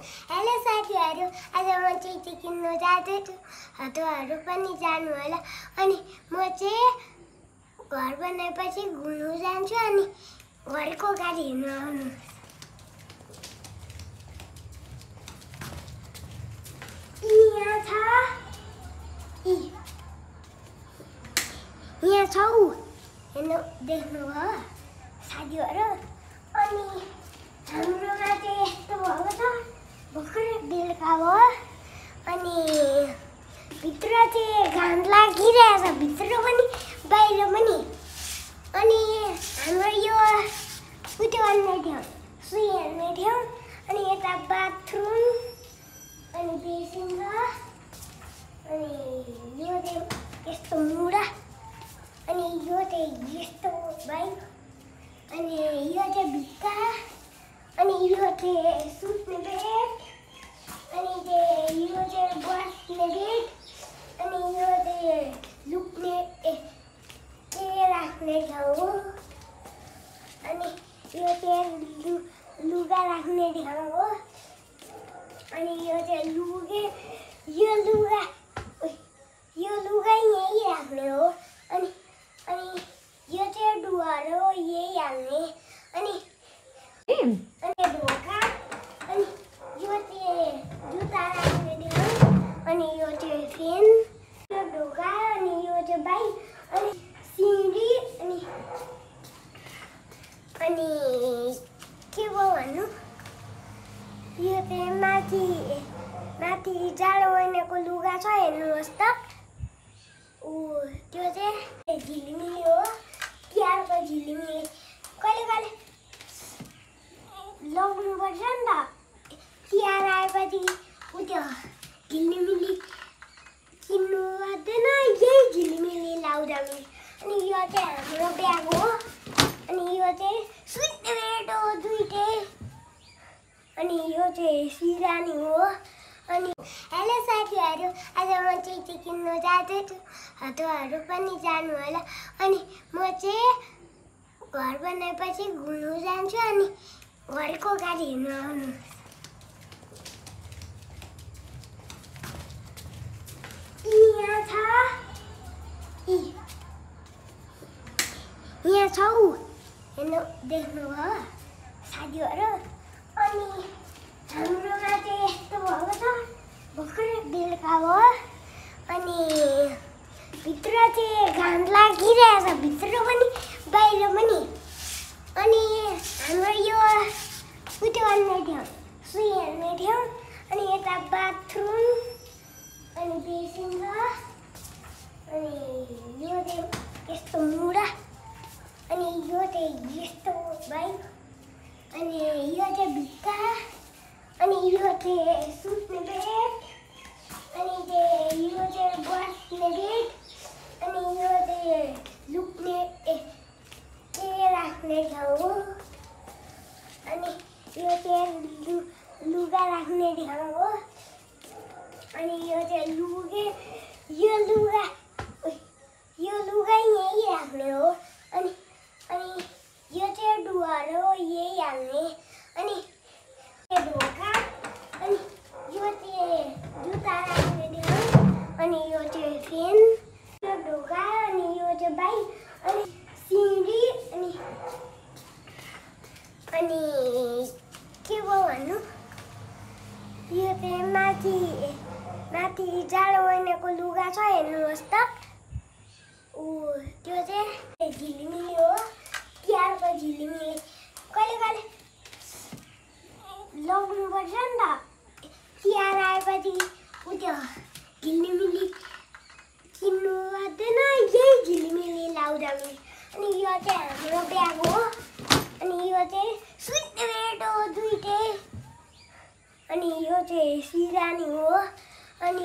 Hello साथीहरु, आज म चाहिँ किन्न जाँदैछु। हजुरहरु पनि जानु होला। अनि म चाहिँ घर बनाएपछि घुम्नु जान्छु अनि घरको गाडी हेर्न आउनु। यहाँ छ उ हेर्नु देख्नुभयो साथीहरु। अनि हाम्रोमा चाहिँ यस्तो भएको छ, भर्खरै बेलुका हो अनि भित्र चाहिँ घाम लागिरहेछ, भित्र पनि बाहिर पनि। अनि हाम्रो यो उयो गर्ने ठाउँ, सुई हेर्ने ठाउँ, अनि यता बाथरुम अनि बेसिन छ। अनि यो चाहिँ यस्तो मुढा, अनि यो चाहिँ यस्तो बाइक, अनि यो चाहिँ भित्ता, अनि यो चाहिँ सुत्ने बेड, अनि यो चाहिँ बस्ने बेड, अनि यो चाहिँ लुक्ने राख्ने ठाउँ हो। अनि यो चाहिँ लुगा राख्ने ठाउँ हो। अनि यो चाहिँ यो लुगा यही राख्ने हो। अनि यो चाहिँ डुवर हो, यही हाल्ने। अनि ढोका, अनि यो चाहिँ जुत्ता राख्ने ठाउँ, अनि यो चाहिँ फ्यान, यो ढोका, अनि यो चाहिँ बाइक, अनि सिँढी, अनि के भयो भन्नु, यो चाहिँ माथि जाडो महिनाको लुगा छ, हेर्नुहोस् त। त्यो चाहिँ झिलिमिली हो, तिहारको झिलिमिली। कहिले लगाउनुपर्छ नि त, तिहार आएपछि त्यो झिलिमिली किन्नु पर्दैन, यही झिलिमिली लाउँदा पनि। अनि यो चाहिँ हाम्रो ब्याग हो, अनि यो चाहिँ सुत्ने बेड हो दुईटै, अनि यो चाहिँ सिरानी हो। अनि हेलो साथीहरु, आज म चाहिँ किन्न जाँदैछु। हजुरहरु पनि जानु होला। अनि म चाहिँ घर बनाएपछि घुम्नु जान्छु अनि घरको गाडी हेर्न आउनु। यहाँ छ उ हेर्नु देख्नुभयो साथीहरु। अनि हाम्रोमा चाहिँ यस्तो भएको छ, भर्खरै बेलुका हो अनि भित्र चाहिँ घाम लागिरहेछ, भित्र पनि बाहिर पनि। अनि हाम्रो यो उयो गर्ने ठाउँ, सुई हेर्ने ठाउँ, अनि यता बाथरुम अनि बेसिन छ। अनि यो चाहिँ यस्तो मुढा, अनि यो चाहिँ यस्तो बाइक, अनि यो चाहिँ भित्ता, अनि यो चाहिँ सुत्ने बेड, अनि यो चाहिँ बस्ने बेड, अनि यो चाहिँ लुक्ने राख्ने ठाउँ हो। अनि यो चाहिँ लुगा राख्ने ठाउँ हो। अनि यो चाहिँ यो लुगा यही राख्ने हो। अनि यो चाहिँ डुवर हो, यही हाल्ने। अनि ढोका, अनि यो चाहिँ जुत्ता राख्ने ठाउँ, अनि यो चाहिँ फ्यान, यो ढोका, अनि यो चाहिँ बाइक, अनि सिँढी, अनि के भयो भन्नु, यो चाहिँ माथि जाडो महिनाको लुगा छ, हेर्नुहोस् त। त्यो चाहिँ झिलिमिली हो, तिहारको झिलिमिली। कहिले लगाउनुपर्छ नि त, तिहार आएपछि उयो झिलिमिली किन्नु पर्दैन, यही झिलिमिली लाउँदा पनि। अनि यो चाहिँ हाम्रो ब्याग हो, अनि यो चाहिँ सुत्ने बेड हो दुईटै, अनि यो चाहिँ सिरानी हो। अनि